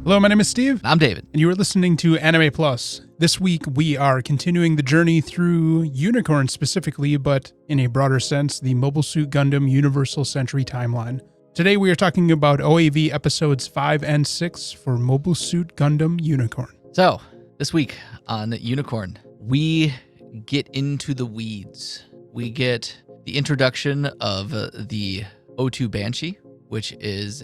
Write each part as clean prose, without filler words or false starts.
Hello, my name is Steve. I'm David. And you are listening to Anime Plus. This week, we are continuing the journey through Unicorn specifically, but in a broader sense, the Mobile Suit Gundam Universal Century timeline. Today, we are talking about OAV episodes 5 and 6 for Mobile Suit Gundam Unicorn. So, this week on Unicorn, we get into the weeds. We get the introduction of the O2 Banshee, which is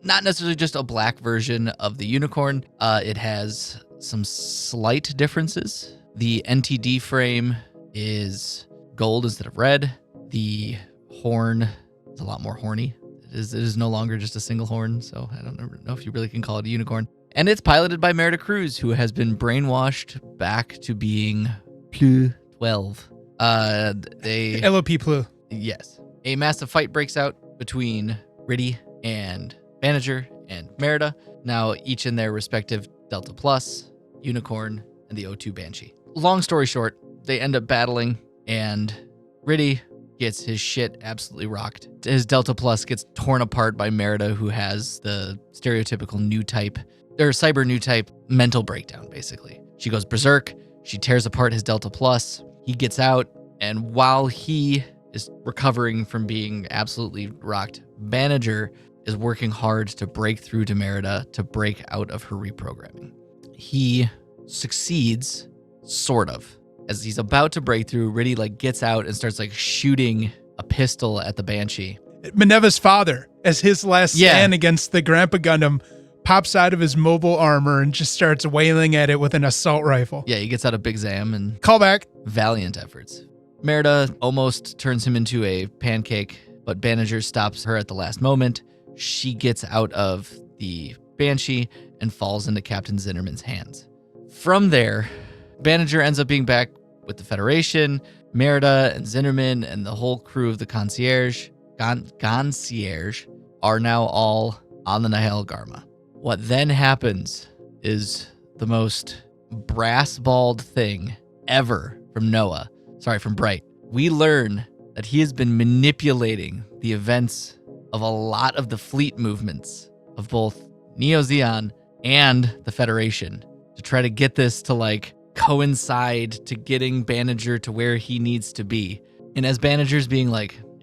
not necessarily just a black version of the Unicorn. It has some slight differences. The NTD frame is gold instead of red. The horn is a lot more horny. It is no longer just a single horn, so I don't know if you really can call it a unicorn. And it's piloted by Merida Cruz, who has been brainwashed back to being Plus 12. LOP Plus. Yes. A massive fight breaks out between Riddy and Banager and Merida, now each in their respective Delta Plus, Unicorn, and the O2 Banshee. Long story short, they end up battling, and Riddy gets his shit absolutely rocked. His Delta Plus gets torn apart by Merida, who has the stereotypical new type, or cyber new type mental breakdown, basically. She goes berserk, she tears apart his Delta Plus, he gets out, and while he is recovering from being absolutely rocked, Banager is working hard to break through to Merida to break out of her reprogramming. He succeeds, sort of. As he's about to break through, Riddy gets out and starts shooting a pistol at the Banshee. Minerva's father, as his last stand against the Grandpa Gundam, pops out of his mobile armor and just starts wailing at it with an assault rifle. Yeah, he gets out a Big Zam and callback. Valiant efforts. Merida almost turns him into a pancake, but Banager stops her at the last moment. She gets out of the Banshee and falls into Captain Zinnerman's hands. From there, Banager ends up being back with the Federation. Merida and Zinnerman and the whole crew of the concierge are now all on the Nihil Garma. What then happens is the most brass-balled thing ever from Bright. We learn that he has been manipulating the events of a lot of the fleet movements of both Neo Zeon and the Federation to try to get this to coincide to getting Banager to where he needs to be. And as Banager's being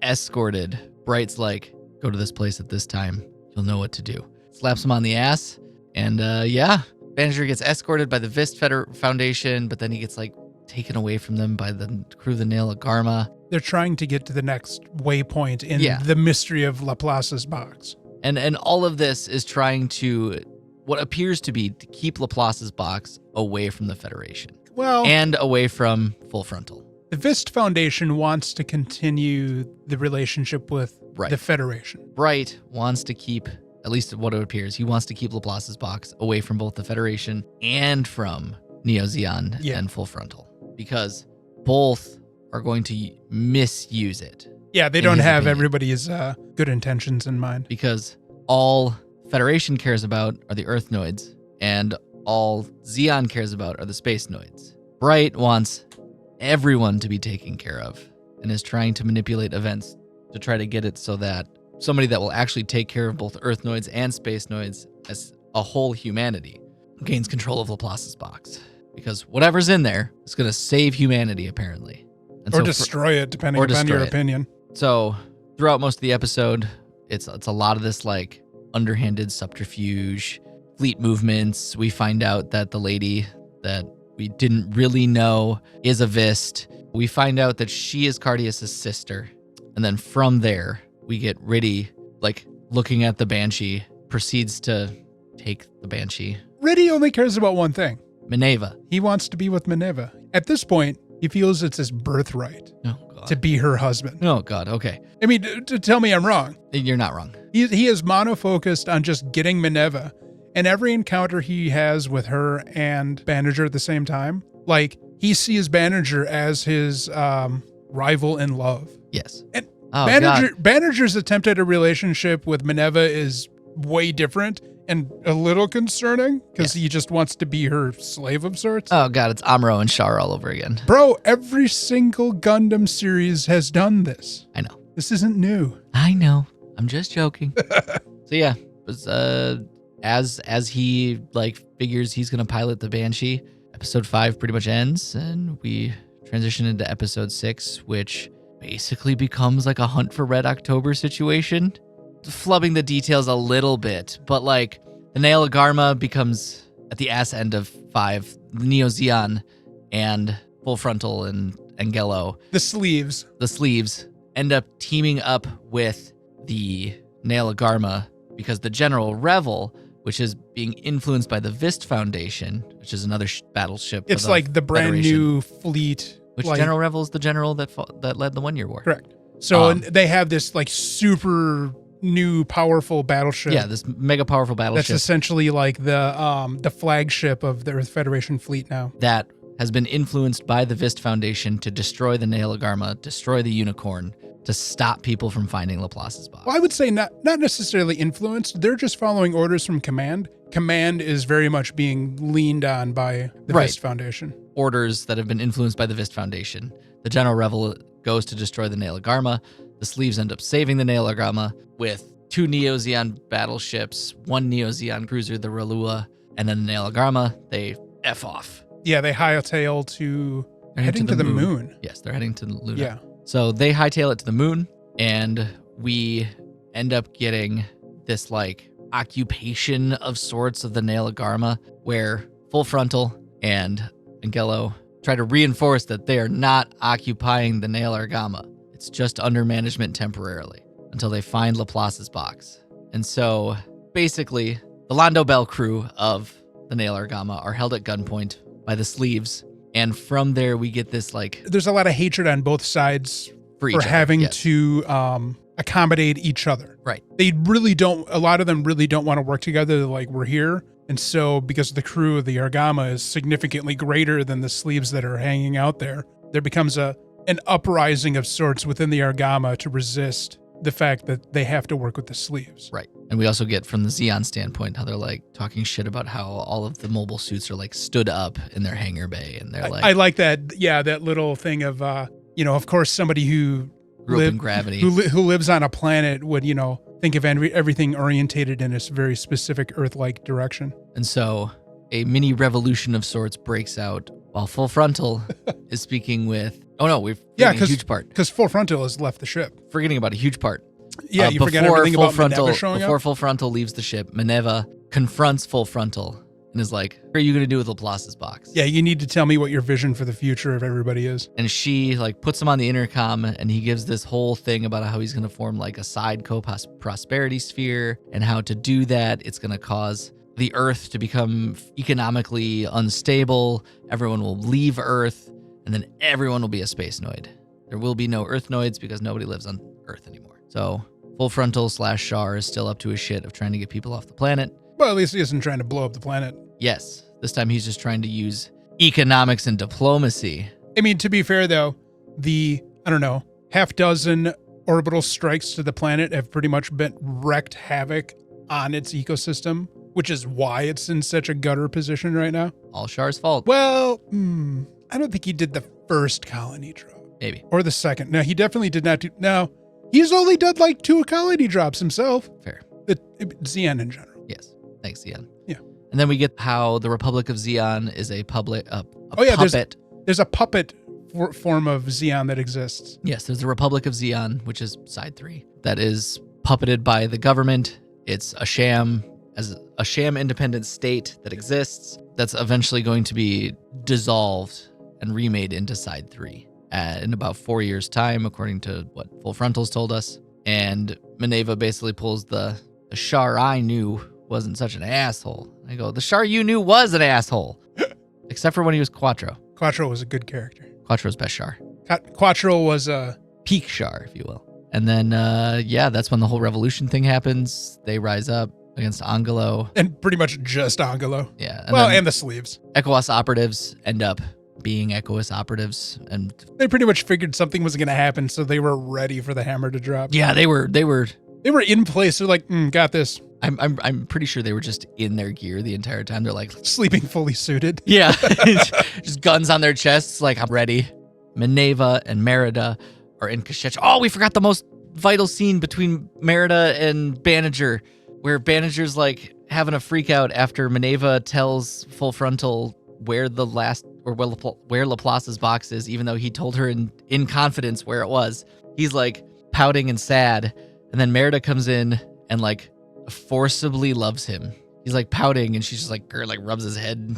escorted, Bright's go to this place at this time. You'll know what to do. Slaps him on the ass. And Banager gets escorted by the Vist Foundation, but then he gets taken away from them by the crew of the Nihil Garma. They're trying to get to the next waypoint in the mystery of Laplace's Box. And all of this is trying to, what appears to be, to keep Laplace's Box away from the Federation. Well, and away from Full Frontal. The Vist Foundation wants to continue the relationship with the Federation. Bright wants to keep, at least what it appears, he wants to keep Laplace's Box away from both the Federation and from Neo Zeon and Full Frontal. Because both are going to misuse it. Yeah, they don't have everybody's good intentions in mind. Because all Federation cares about are the Earthnoids, and all Zeon cares about are the Space Noids. Bright wants everyone to be taken care of, and is trying to manipulate events to try to get it so that somebody that will actually take care of both Earthnoids and Space Noids as a whole humanity gains control of Laplace's Box. Because whatever's in there is going to save humanity, apparently. And or destroy it, depending upon your opinion. So throughout most of the episode, it's a lot of this underhanded subterfuge, fleet movements. We find out that the lady that we didn't really know is a Vist. We find out that she is Cardias' sister. And then from there, we get Riddy, looking at the Banshee, proceeds to take the Banshee. Riddy only cares about one thing. Minerva. He wants to be with Minerva. At this point, he feels it's his birthright to be her husband. Oh, God. Okay. I mean, to tell me I'm wrong. You're not wrong. He is mono-focused on just getting Minerva. And every encounter he has with her and Banager at the same time, he sees Banager as his rival in love. Yes. And Banager's attempt at a relationship with Minerva is way different and a little concerning because he just wants to be her slave of sorts. Oh, God, it's Amuro and Char all over again. Bro, every single Gundam series has done this. I know. This isn't new. I know. I'm just joking. So yeah, as he like figures he's gonna pilot the Banshee, episode 5 pretty much ends, and we transition into episode 6, which basically becomes like a Hunt for Red October situation. Flubbing the details a little bit, but like the Nail Agarma becomes at the ass end of 5. The Neo Zeon and Full Frontal and Angelo, The sleeves end up teaming up with the Nail Agarma because the General Revel, which is being influenced by the Vist Foundation, which is another battleship. It's like the brand Federation. new fleet. Which like, General Revel is the general that led the 1 Year War. Correct. So and they have this like super new powerful battleship. Yeah, this mega powerful battleship. That's essentially like the flagship of the Earth Federation fleet now. That has been influenced by the Vist Foundation to destroy the Nail Agarma, destroy the Unicorn, to stop people from finding Laplace's box. Well, I would say not necessarily influenced. They're just following orders from command. Command is very much being leaned on by the Vist Foundation. Orders that have been influenced by the Vist Foundation. The General Revel goes to destroy the Nail Agarma. The Sleeves end up saving the Nail Agarma with 2 Neo Zeon battleships, 1 Neo Zeon cruiser, the Ralua, and then the Nail Agarma. They F off. Yeah, they hightail to heading to the moon. Yes, they're heading to Luna. Yeah. So they hightail it to the moon, and we end up getting this like occupation of sorts of the Nail Agarma, where Full Frontal and Angelo try to reinforce that they are not occupying the Nail Agarma. It's just under management temporarily until they find Laplace's box. And so basically, the Lando Bell crew of the Nail Agarma are held at gunpoint by the Sleeves. And from there, we get this like... There's a lot of hatred on both sides for having to accommodate each other. Right. They really don't, a lot of them really don't want to work together. They're like, we're here. And so because the crew of the Argama is significantly greater than the Sleeves that are hanging out there, there becomes an uprising of sorts within the Argama to resist the fact that they have to work with the Sleeves. Right. And we also get from the Zeon standpoint how they're like talking shit about how all of the mobile suits are like stood up in their hangar bay. And they're like... I like that. Yeah, that little thing of, of course, somebody who grew up in gravity, who lives on a planet would, think of everything orientated in a very specific Earth-like direction. And so a mini revolution of sorts breaks out while Full Frontal is speaking with... Oh, no, we're forgetting a huge part. Because Full Frontal has left the ship. Forgetting about a huge part. Yeah, you forget everything about Minerva showing up? Before Full Frontal leaves the ship, Minerva confronts Full Frontal and is like, what are you going to do with Laplace's box? Yeah, you need to tell me what your vision for the future of everybody is. And she like puts him on the intercom, and he gives this whole thing about how he's going to form like a side co-prosperity sphere, and how to do that, it's going to cause the Earth to become economically unstable. Everyone will leave Earth, and then everyone will be a space noid. There will be no Earth noids because nobody lives on Earth anymore. So Full Frontal / Char is still up to his shit of trying to get people off the planet. Well, at least he isn't trying to blow up the planet. Yes. This time he's just trying to use economics and diplomacy. I mean, to be fair, though, the, half dozen orbital strikes to the planet have pretty much wreaked havoc on its ecosystem, which is why it's in such a gutter position right now. All Char's fault. Well, I don't think he did the first colony drop. Maybe. Or the second. No, he definitely did not do... No, he's only done like 2 colony drops himself. Fair. Zeon in general. Yes. Thanks, Zeon. Yeah. And then we get how the Republic of Zeon is a puppet. There's a puppet form of Zeon that exists. Yes, there's the Republic of Zeon, which is side 3, that is puppeted by the government. It's a sham independent state that exists that's eventually going to be dissolved and remade into side 3 in about 4 years' time, according to what Full Frontal's told us. And Minerva basically pulls the Char I knew wasn't such an asshole. I go, the Char you knew was an asshole. Except for when he was Quattro. Quattro was a good character. Quattro's best Char. Quattro was a... peak Char, if you will. And then, that's when the whole revolution thing happens. They rise up against Angelo. And pretty much just Angelo. Yeah. And the Sleeves. ECOWAS operatives end up being ECOWAS operatives. And they pretty much figured something was going to happen, so they were ready for the hammer to drop. Yeah, they were in place. They're like, got this. I'm pretty sure they were just in their gear the entire time. They're like sleeping fully suited. Yeah. Just guns on their chests, like, I'm ready. Minerva and Merida are in Kashech. Oh, we forgot the most vital scene between Merida and Banager, where Banager's like having a freak out after Minerva tells Full Frontal where Laplace's box is, even though he told her in confidence where it was. He's like pouting and sad, and then Merida comes in and like forcibly loves him. He's like pouting, and she's just like rubs his head.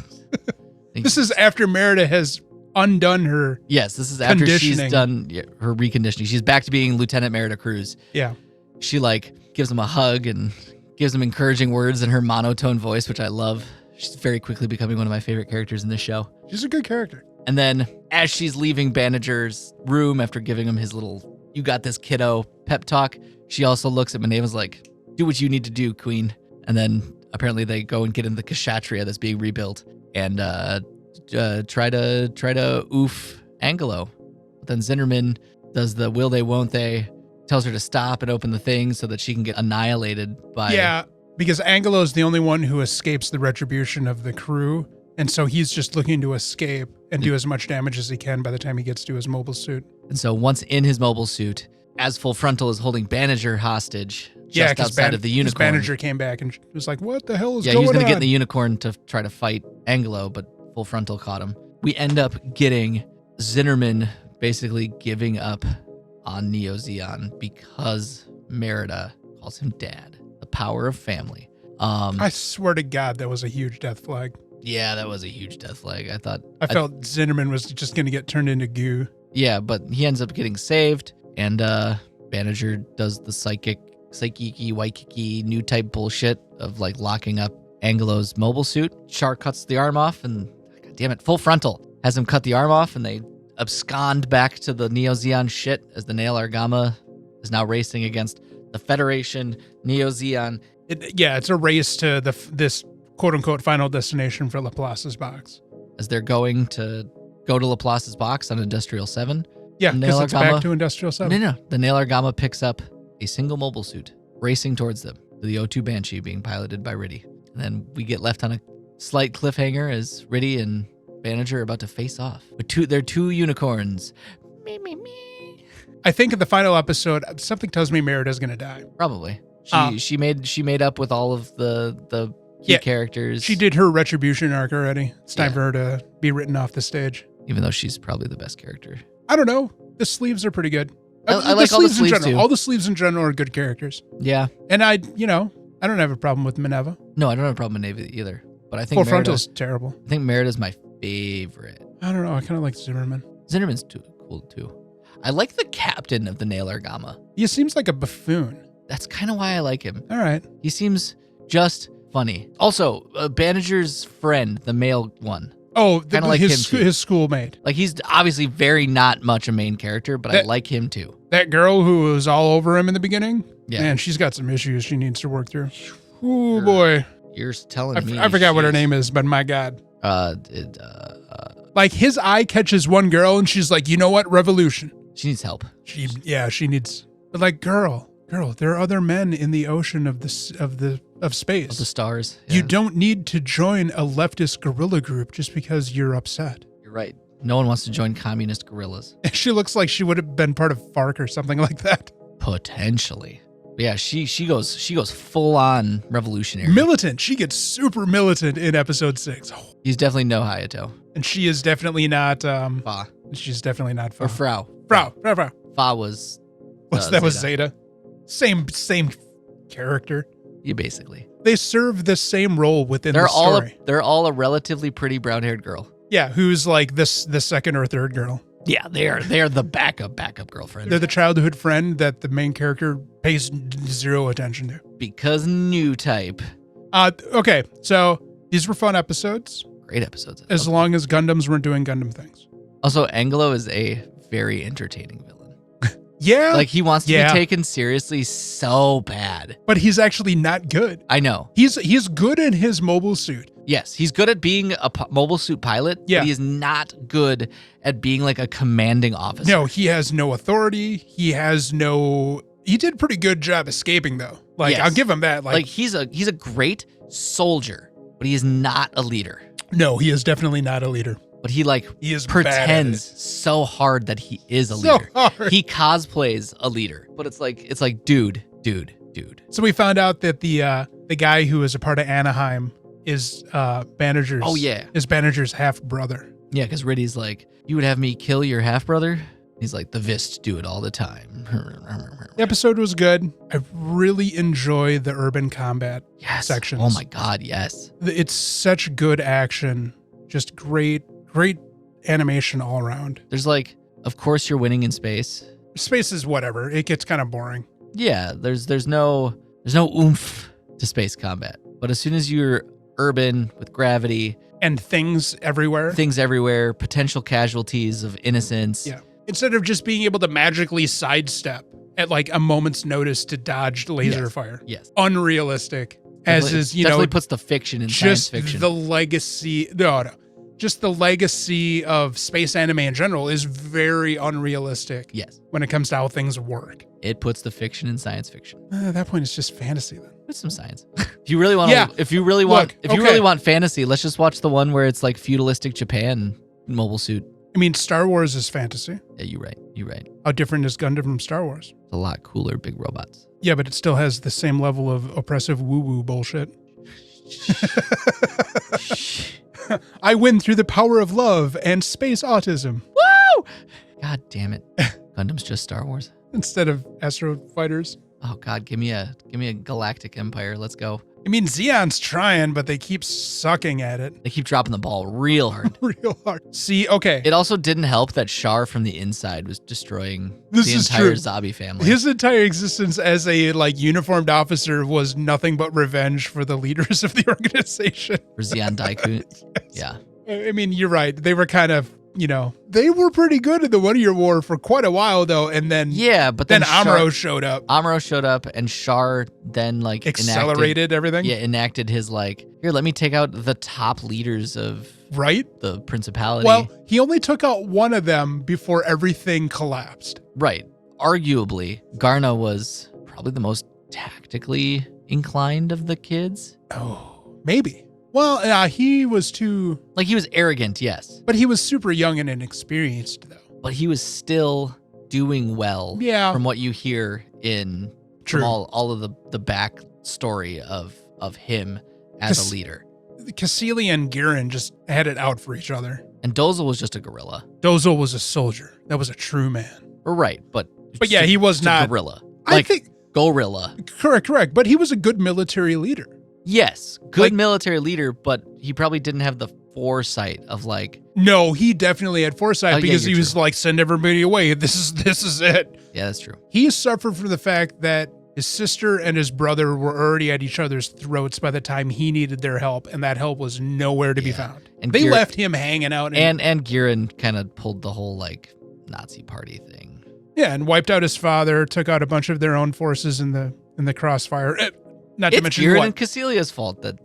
This is after Merida has undone her. Yes, this is after she's done her reconditioning. She's back to being Lieutenant Merida Cruz. Yeah. She like gives him a hug and gives him encouraging words in her monotone voice, which I love. She's very quickly becoming one of my favorite characters in this show. She's a good character. And then as she's leaving Banager's room after giving him his little "you got this, kiddo" pep talk, she also looks at Minerva's like, "Do what you need to do, queen." And then apparently they go and get in the Kshatriya that's being rebuilt and try to oof Angelo. But then Zinnerman does the will they, won't they, tells her to stop and open the thing so that she can get annihilated by... Yeah, because Angelo's the only one who escapes the retribution of the crew, and so he's just looking to escape and do as much damage as he can by the time he gets to his mobile suit. And so once in his mobile suit, as Full Frontal is holding Banager hostage just outside of the Unicorn. Banager came back and was like, what the hell is going on? Yeah, he was going to get in the Unicorn to try to fight Angelo, but Full Frontal caught him. We end up getting Zinnerman basically giving up on Neo Zeon because Merida calls him dad. The power of family. I swear to God, that was a huge death flag. Yeah, that was a huge death flag. I felt Zinnerman was just going to get turned into goo. Yeah, but he ends up getting saved, and Banager does the psyche waikiki new type bullshit of like locking up Angelo's mobile suit. Char cuts the arm off, and God damn it, Full Frontal has him cut the arm off, and they abscond back to the Neo Zeon shit as the Nail Argama is now racing against the Federation, Neo Zeon. It's a race to this quote unquote final destination for Laplace's Box. As they're going to go to Laplace's Box on Industrial 7. Yeah, because it's back to Industrial 7. No. The Nail Argama picks up a single mobile suit, racing towards them, the O2 Banshee being piloted by Riddy. And then we get left on a slight cliffhanger as Riddy and Banager are about to face off. They're two unicorns. Me. I think in the final episode, something tells me Merida's going to die. Probably. She made up with all of the key characters. She did her retribution arc already. It's time for her to be written off the stage. Even though she's probably the best character. I don't know. The sleeves are pretty good. I like all the sleeves too. All the sleeves in general are good characters. Yeah. And I don't have a problem with Minerva. No, I don't have a problem with Minerva either. But I think Full Frontal's terrible. I think Merida's my favorite. I don't know. I kind of like Zimmerman. Zimmerman's cool too. I like the captain of the Nail Argama. He seems like a buffoon. That's kind of why I like him. All right. He seems just funny. Also, Banager's friend, the male one. Oh, like his schoolmate. Like, he's obviously very not much a main character, but I like him too. That girl who was all over him in the beginning? Yeah. Man, she's got some issues she needs to work through. Oh, boy. You're telling me. I forgot what her name is, but my God. Like, his eye catches one girl, and she's like, you know what? Revolution. She needs help. She needs... But like, girl, there are other men in the ocean of space. Of the stars. Yeah. You don't need to join a leftist guerrilla group just because you're upset. You're right. No one wants to join communist guerrillas. She looks like she would have been part of FARC or something like that. Potentially. But yeah, she goes full on revolutionary. Militant. She gets super militant in episode 6. He's definitely no Hayato. And she is definitely not Fa. She's definitely not Fa. Or Frau. Fa was that was Zeta. Same character. Yeah, basically. They serve the same role within the story. They're all a relatively pretty brown-haired girl. Yeah, who's like the second or third girl. Yeah, they are the backup girlfriend. They're the childhood friend that the main character pays zero attention to. Because new type. Okay, so these were fun episodes. Great episodes. As long as Gundams weren't doing Gundam things. Also, Angelo is a very entertaining villain. Yeah. Like, he wants to be taken seriously so bad. But he's actually not good. I know. He's good in his mobile suit. Yes, he's good at being a mobile suit pilot, but he is not good at being like a commanding officer. No, he has no authority. He did a pretty good job escaping, though. Like, yes. I'll give him that. Like he's a great soldier, but he is not a leader. No, he is definitely not a leader. but he like He is bad at pretends it. so hard that he is a So leader. hard. He cosplays a leader, but it's like dude. So we found out that the guy who is a part of Anaheim is Banager's. Oh, yeah. Is Banager's half brother. Yeah, because Riddy's like, you would have me kill your half brother? He's like, the Vist do it all the time. The episode was good. I really enjoy the urban combat Yes. sections. Oh my God, yes. It's such good action. Just great animation all around. There's like, of course you're winning in space. Space is whatever. It gets kind of boring. Yeah, there's no oomph to space combat. But as soon as you're urban with gravity, And things everywhere. things everywhere, potential casualties of innocence. Yeah. Instead of just being able to magically sidestep at like a moment's notice to dodge laser fire. Yes. Unrealistic. As Definitely- is, you definitely know, puts the fiction in science just fiction. the legacy. No. Just the legacy of space anime in general is very unrealistic Yes. when it comes to how things work. It puts the fiction in science fiction. At that point, it's just fantasy then. With some science. If you really want Yeah. if you really want Look, okay. fantasy, let's just watch the one where it's like feudalistic Japan mobile suit. I mean, Star Wars is fantasy. Yeah, you're right. You're right. How different is Gundam from Star Wars? It's a lot cooler big robots. Yeah, but it still has the same level of oppressive woo-woo bullshit. I win through the power of love and space autism Woo! God damn it. Gundam's just Star Wars. instead of Astro Fighters. Oh God, give me a galactic empire. Let's go. I mean, Zeon's trying, but they keep sucking at it They keep dropping the ball real hard. real hard. See, okay, It also didn't help that Char from the inside was destroying This the is entire true. Zabi family. his entire existence as a like uniformed officer was nothing but revenge for the leaders of the organization. For Zeon Daiku. Yes. Yeah. I mean, you're right. They were kind of, you know, they were pretty good in the 1 Year War for quite a while though, and then Yeah, but then then Amuro showed up, Amuro showed up and Char then like accelerated everything. enacted his like, here, let me take out the top leaders of Right? the principality. Well, he only took out one of them before everything collapsed. Right. Arguably, Garna was probably the most tactically inclined of the kids. Oh, maybe. Well, he was too, Like he was arrogant, yes, but he was super young and inexperienced though. but he was still doing well. Yeah. From what you hear in True. from all of the back story of him as Cause- a leader. Cassilia and Girin just had it out for each other. And Dozel was just a gorilla. Dozel was a soldier. That was a true man. Right, but yeah, he was just a not- gorilla. I Like think, gorilla. correct. But he was a good military leader. Yes, good Like- military leader, but he probably didn't have the foresight of like, No, he definitely had foresight Oh, yeah, because he you're was true. like, send everybody away. This is it. yeah, that's true. He suffered from the fact that his sister and his brother were already at each other's throats by the time he needed their help, and that help was nowhere to be Yeah. found. And They Gir- left him hanging out And Girin kind of pulled the whole like Nazi party thing. yeah, and wiped out his father, took out a bunch of their own forces in the crossfire. Not to It's mention Girin what? and Cassilia's fault that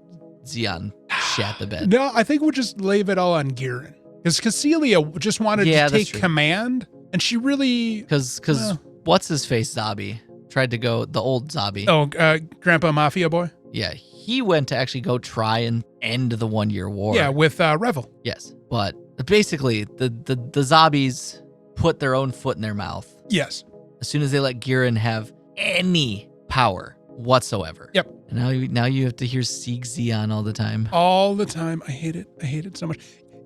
Zeon shat the bed. No, I think we'll just leave it all on Girin. Because Cassilia just wanted Yeah, to that's take true. command, and she really... Because Well. what's his face Zabi tried to go, the old Zabi. Oh, Grandpa Mafia Boy? Yeah, he went to actually go try and end the 1 year war. Yeah, with Revel. Yes, but basically the Zabis put their own foot in their mouth Yes. as soon as they let Girin have any power whatsoever. Yep. And now you have to hear Sieg Zeon all the time. All the time. I hate it. I hate it so much.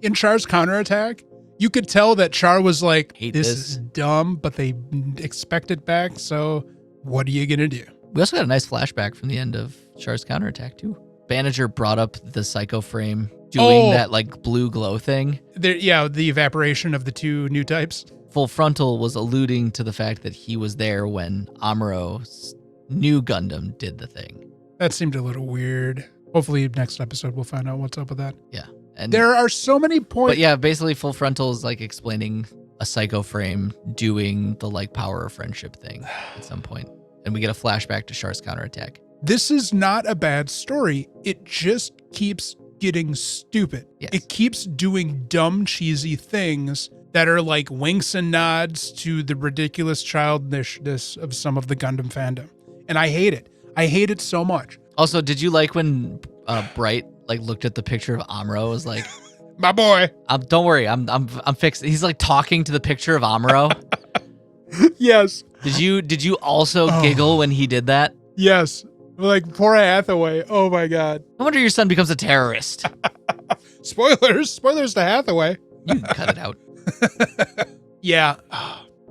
In Char's counterattack, you could tell that Char was like, Hate this this. is dumb, but they expect it back, so what are you going to do? We also got a nice flashback from the end of Char's counterattack too. Banager brought up the Psycho Frame doing Oh. that like blue glow thing. Yeah, the evaporation of the two new types. Full Frontal was alluding to the fact that he was there when Amuro's new Gundam did the thing. That seemed a little weird. Hopefully next episode we'll find out what's up with that. Yeah. And There are so many points. but yeah, basically Full Frontal is like explaining a Psycho Frame doing the like power of friendship thing at some point. And we get a flashback to Char's counterattack. This is not a bad story. It just keeps getting stupid. Yes. It keeps doing dumb, cheesy things that are like winks and nods to the ridiculous childishness of some of the Gundam fandom. And I hate it. I hate it so much. Also, did you like when Bright like looked at the picture of Amuro? Was like, My boy. Don't worry. I'm fixed. He's like talking to the picture of Amuro. Yes. Did you also giggle when he did that? Yes. Like poor Hathaway. Oh my God. No wonder your son becomes a terrorist. Spoilers to Hathaway. You can cut it out. Yeah.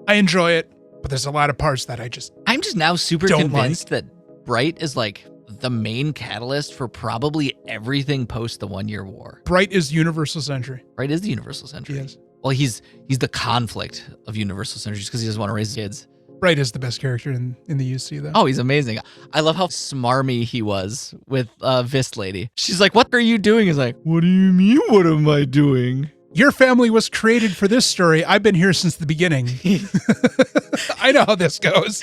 I enjoy it, but there's a lot of parts that I'm just now super Don't convinced that Bright is like the main catalyst for probably everything post the 1 Year War. Bright is Universal Century. Bright is the Universal Century. Yes. Well, he's the conflict of Universal Century just because he doesn't want to raise his kids. Bright is the best character in the UC, though. Oh, he's amazing. I love how smarmy he was with Vist Lady. She's like, what are you doing? He's like, what do you mean, what am I doing? Your family was created for this story. I've been here since the beginning. I know how this goes.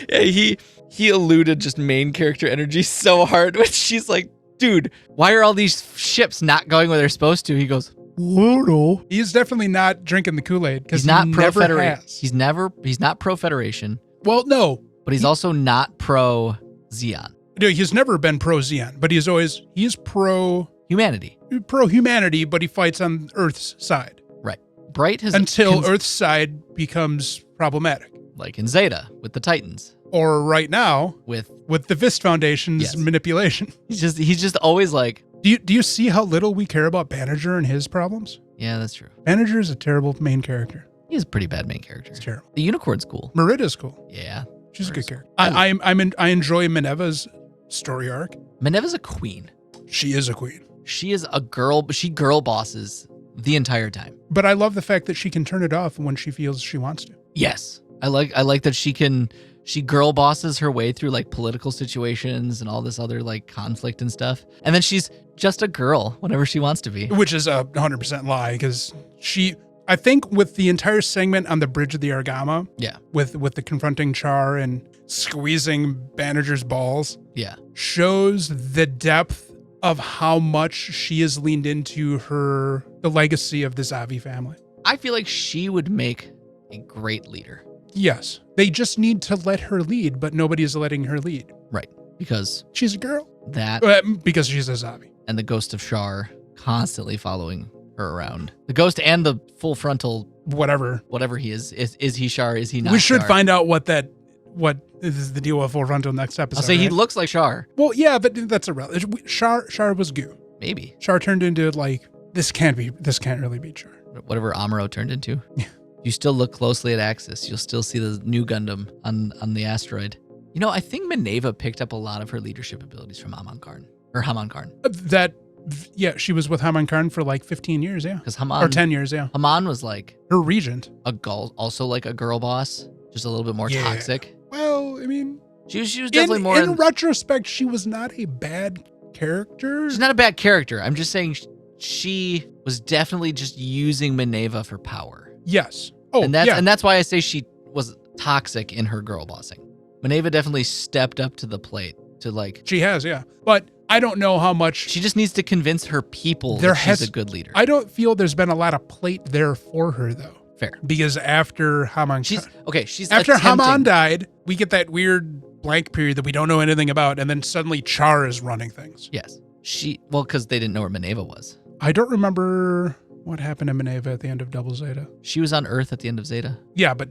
Yeah, he eluded just main character energy so hard when she's like, dude, why are all these ships not going where they're supposed to? He goes, no. He's definitely not drinking the Kool-Aid because He's not he pro never Federation. has. He's not pro Federation. Well, no. But he's also not pro Zeon. No, he's never been pro Zeon, but he's pro Humanity. Humanity, but he fights on Earth's side. Right. Bright has until Earth's side becomes problematic. Like in Zeta with the Titans. Or right now with the Vist Foundation's manipulation. He's just always like, Do you see how little we care about Banager and his problems? Yeah, that's true. Banager is a terrible main character. He's a pretty bad main character. It's terrible. The Unicorn's cool. Merida's cool. Yeah. She's a good character. I enjoy Minerva's story arc. Minerva's a queen. She is a queen. She is a girl. She girl bosses the entire time. But I love the fact that she can turn it off when she feels she wants to. Yes. I like that she girl bosses her way through like political situations and all this other like conflict and stuff. And then she's just a girl whenever she wants to be. Which is a 100% lie because I think with the entire segment on the bridge of the Argama, yeah, with the confronting Char and squeezing Banager's balls, yeah, shows the depth of how much she has leaned into the legacy of the Zavi family. I feel like she would make a great leader. Yes. They just need to let her lead, but nobody is letting her lead. Right. Because she's a girl. Because she's a Zavi. And the ghost of Char constantly following her around. The ghost and the full frontal whatever he is he Char? Is he not? We should Char? find out what is the deal with full frontal next episode. I'll say he looks like Char. Well, yeah, but that's irrelevant. Char was goo. Maybe. Char turned into like this can't really be Char. Whatever Amuro turned into. Yeah. You still look closely at Axis, you'll still see the new Gundam on the asteroid. You know, I think Minerva picked up a lot of her leadership abilities from Haman Karn. She was with Haman Karn for like 15 years, yeah. Because Haman, or 10 years, yeah. Haman was like her regent. Also like a girl boss, just a little bit more toxic. Well, I mean, she was definitely more. In retrospect, she was not a bad character. She's not a bad character. I'm just saying she was definitely just using Minerva for power. Yes. Oh, and that's why I say she was toxic in her girl bossing. Minerva definitely stepped up to the plate to like. She has, yeah. But I don't know how much. She just needs to convince her people that she's a good leader. I don't feel there's been a lot of plate there for her though. Fair. Because after Haman, after Haman died, we get that weird blank period that we don't know anything about, and then suddenly Char is running things. Yes. Because they didn't know where Minerva was. I don't remember what happened to Minerva at the end of Double Zeta. She was on Earth at the end of Zeta. Yeah, but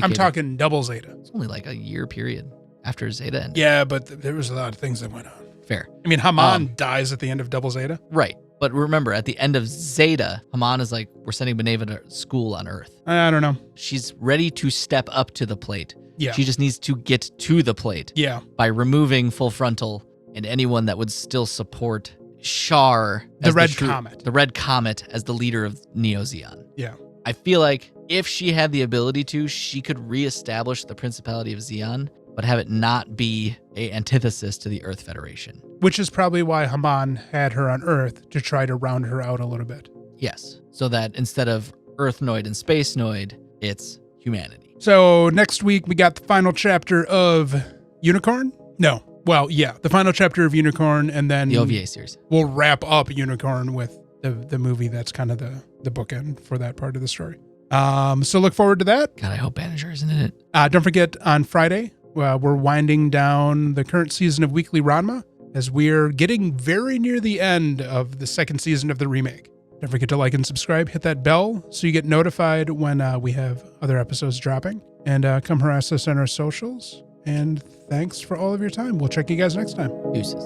I'm talking Double Zeta. It's only like a year period after Zeta ended. Yeah, but there was a lot of things that went on. Fair. I mean, Haman dies at the end of Double Zeta. Right. But remember, at the end of Zeta, Haman is like, we're sending Minerva to school on Earth. I don't know. She's ready to step up to the plate. Yeah. She just needs to get to the plate. Yeah. By removing Full Frontal and anyone that would still support Char, the Red Comet as the leader of Neo Zeon. Yeah. I feel like if she had the ability to, she could reestablish the Principality of Zeon, but have it not be a antithesis to the Earth Federation. Which is probably why Haman had her on Earth, to try to round her out a little bit. Yes. So that instead of Earthnoid and Spacenoid, it's humanity. So next week we got the final chapter of Unicorn? No. Well, yeah, the final chapter of Unicorn, and then the OVA series. We'll wrap up Unicorn with the movie that's kind of the bookend for that part of the story. So look forward to that. God, I hope Banager isn't in it. Don't forget, on Friday, we're winding down the current season of Weekly Ranma, as we're getting very near the end of the second season of the remake. Don't forget to like and subscribe. Hit that bell so you get notified when we have other episodes dropping. And come harass us on our socials. And thanks for all of your time. We'll check you guys next time. Deuces.